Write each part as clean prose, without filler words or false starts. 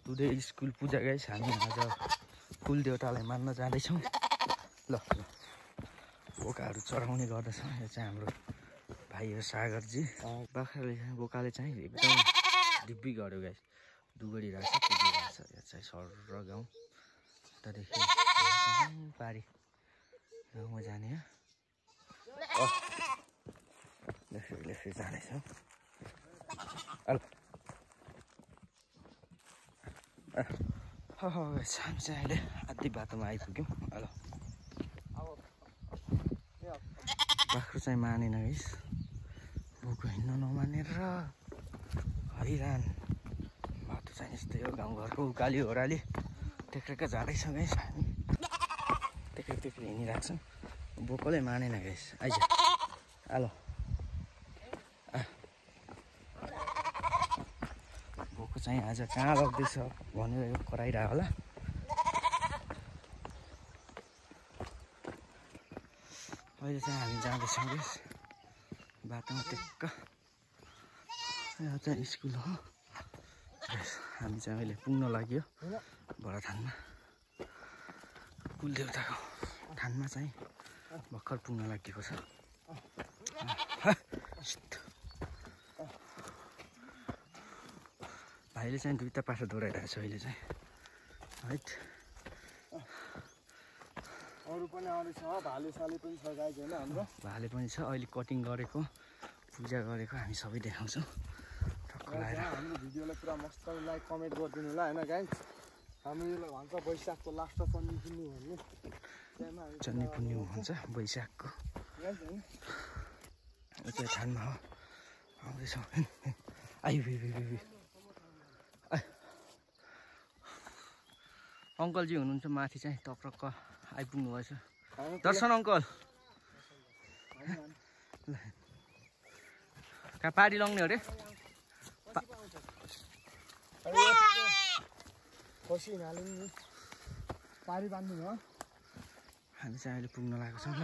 Today school पूजा guys हामी आज कुल देवतालाई मान्न जाँदैछौँ। ल बोकाहरू चढाउने गर्दछ। यो चाहिँ हाम्रो भाइ हो सागरजी। बाख्राले बोकाले चाहिँ एकदम डिब्बी गर्यो गाइस। दुगडी राख्छ कुदिरहेछ। यो चाहिँ सर गाउँ यतादेखि पारी गाउँमा जाने हो। लेफ्ट जाँदैछौँ। हामी चाहिँ अहिले आधी बाटोमा आइपुग्यौँ। बाख्रो चाहिँ मानेन गाइस। बोको हिँड्न नमानेर हैरान। बाटो चाहिँ यस्तै हो। गाउँघरको उकाली ओह्राली टेक्रेक जाँदैछ गाइस। हामी टेक्रेक हिँडिरहेको छौँ। बोकोले मानेन गाइस। आइज आलो बोको चाहिँ आज कहाँ लग्दैछ भनेर यो कराइरह होला। अहिले चाहिँ हामी जाँदैछौँ गाइस बाटोमा टेक्क। यहाँ चाहिँ स्कुल हो। हामी चाहिँ अहिले पुग्न लाग्यो बडा थानमा। कुलदेवताको थानमा चाहिँ भर्खर पुग्न लागेको छ। भाइले चाहिँ दुईटा पाठा दोहोऱ्याइरहेको छ अहिले चाहिँ है। अरू पनि आउँदैछ। भाले साले पनि छ गाइस हैन हाम्रो। भाले पनि छ। अहिले कटिङ गरेको पूजा गरेको हामी सबै देखाउँछौँ। टक्क लगाएर हाम्रो भिडियोलाई पुरा मस्त लाइक कमेन्ट गरिदिनु होला हैन गाइस। हामी यसलाई भन्छ वैशाखको लास्ट चन्नी पुन्नी भन्ने। चन्नी पुन्नी भन्छ वैशाखको। त्यो थानमा हो। आउँदैछौँ। आइयो अङ्कलजी हुनुहुन्छ माथि चाहिँ टक्रक्क आइपुग्नु भएछ। दर्शन अङ्कल कहाँ पारी लग्ने हो रे? खसी हाल्नु नि पारी बान्नु हो। हामी चाहिँ अहिले पुग्न लागेको छौँ।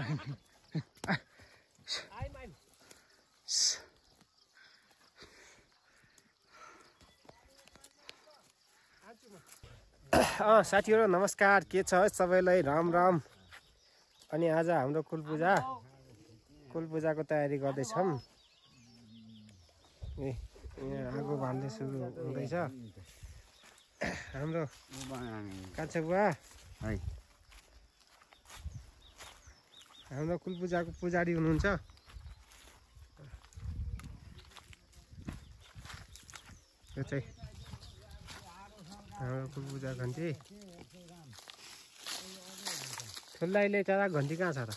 साथीहरु नमस्कार। के छ सबैलाई राम राम। अनि आज हाम्रो कुल पूजाको तयारी गर्दैछौँ। यहाँ आगो बाल्ने सुरु हुँदैछ। हाम्रो कान्छा बुवा हाम्रो कुल पूजाको पुजारी हुनुहुन्छ। यो चाहिँ हाम्रो कुल पूजा घन्टी। ठुल्लाइले चरा घन्टी कहाँ छ र?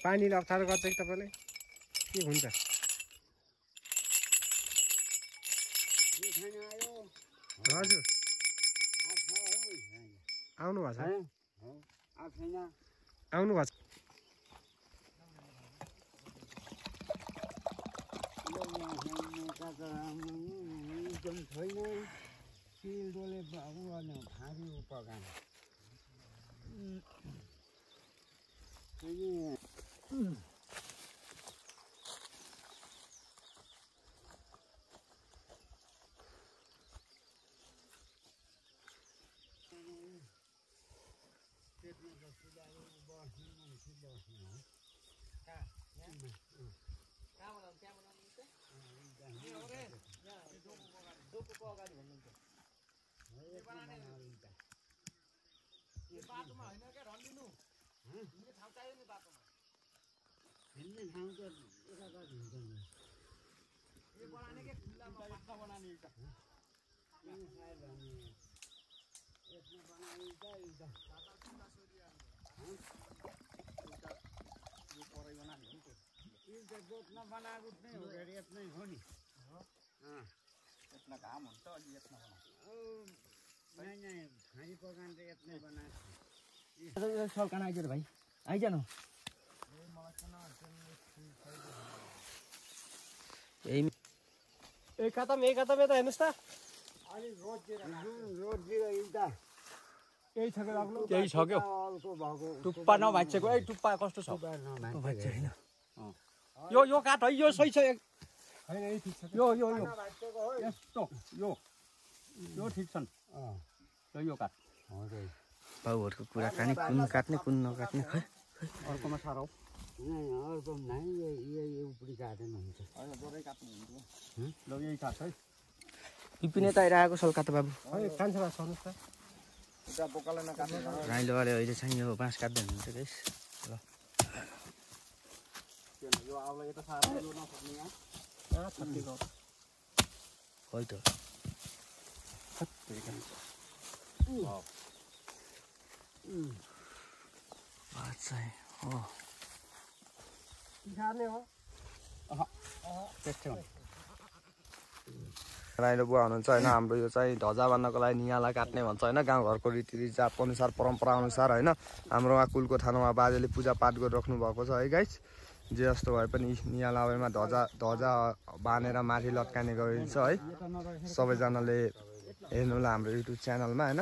पानीले अप्ठ्यारो गर्छ कि तपाईँलाई के हुन्छ? हजुर आउनु भएको छ? आउनु भएको छ? भाइ आइजानु। एक खतम यता हेर्नुहोस् त। यही छ कि लाग्नु त्यही छ क्या टुप्पा नभाँचेको ए टुप्पा कस्तो छ यो काठ है यो सही छ होइन यही ठिक छ यो यस्तो यो ठिक छन् यो काठ बाउहरूको कुराकानी कुन काट्ने कुन नकाट्ने खै अर्कोमा साह्रो अर्को नै यो उपरी काटेन हुन्छ ल यही काठ है पिपिने त आइरहेको सल्का त बाबु कान्छा सर्नुहोस् त राईले अरे अहिले चाहिँ यो बाँस काट्दै हुनुहुन्छ गाइस ल यो आउला यता साह्रो यो नसक्ने यहाँ खै त चाहिँ हो खाने हो त्यस्तै हो राईलो बुवा हुनुहुन्छ होइन हाम्रो यो चाहिँ ध्वजा बान्नको लागि नियाला काट्ने भन्छ होइन गाउँघरको रीतिरिवाज अनुसार परम्परा अनुसार होइन हाम्रो वहाँ कुलको थानामा बाजेले पूजापाठ गरिराख्नु भएको छ है गाइस जे जस्तो भए पनि नियाला अवेमा ध्वजा बाँधेर माथि लट्काने गरिन्छ है सबैजनाले हेर्नु होला हाम्रो युट्युब च्यानलमा होइन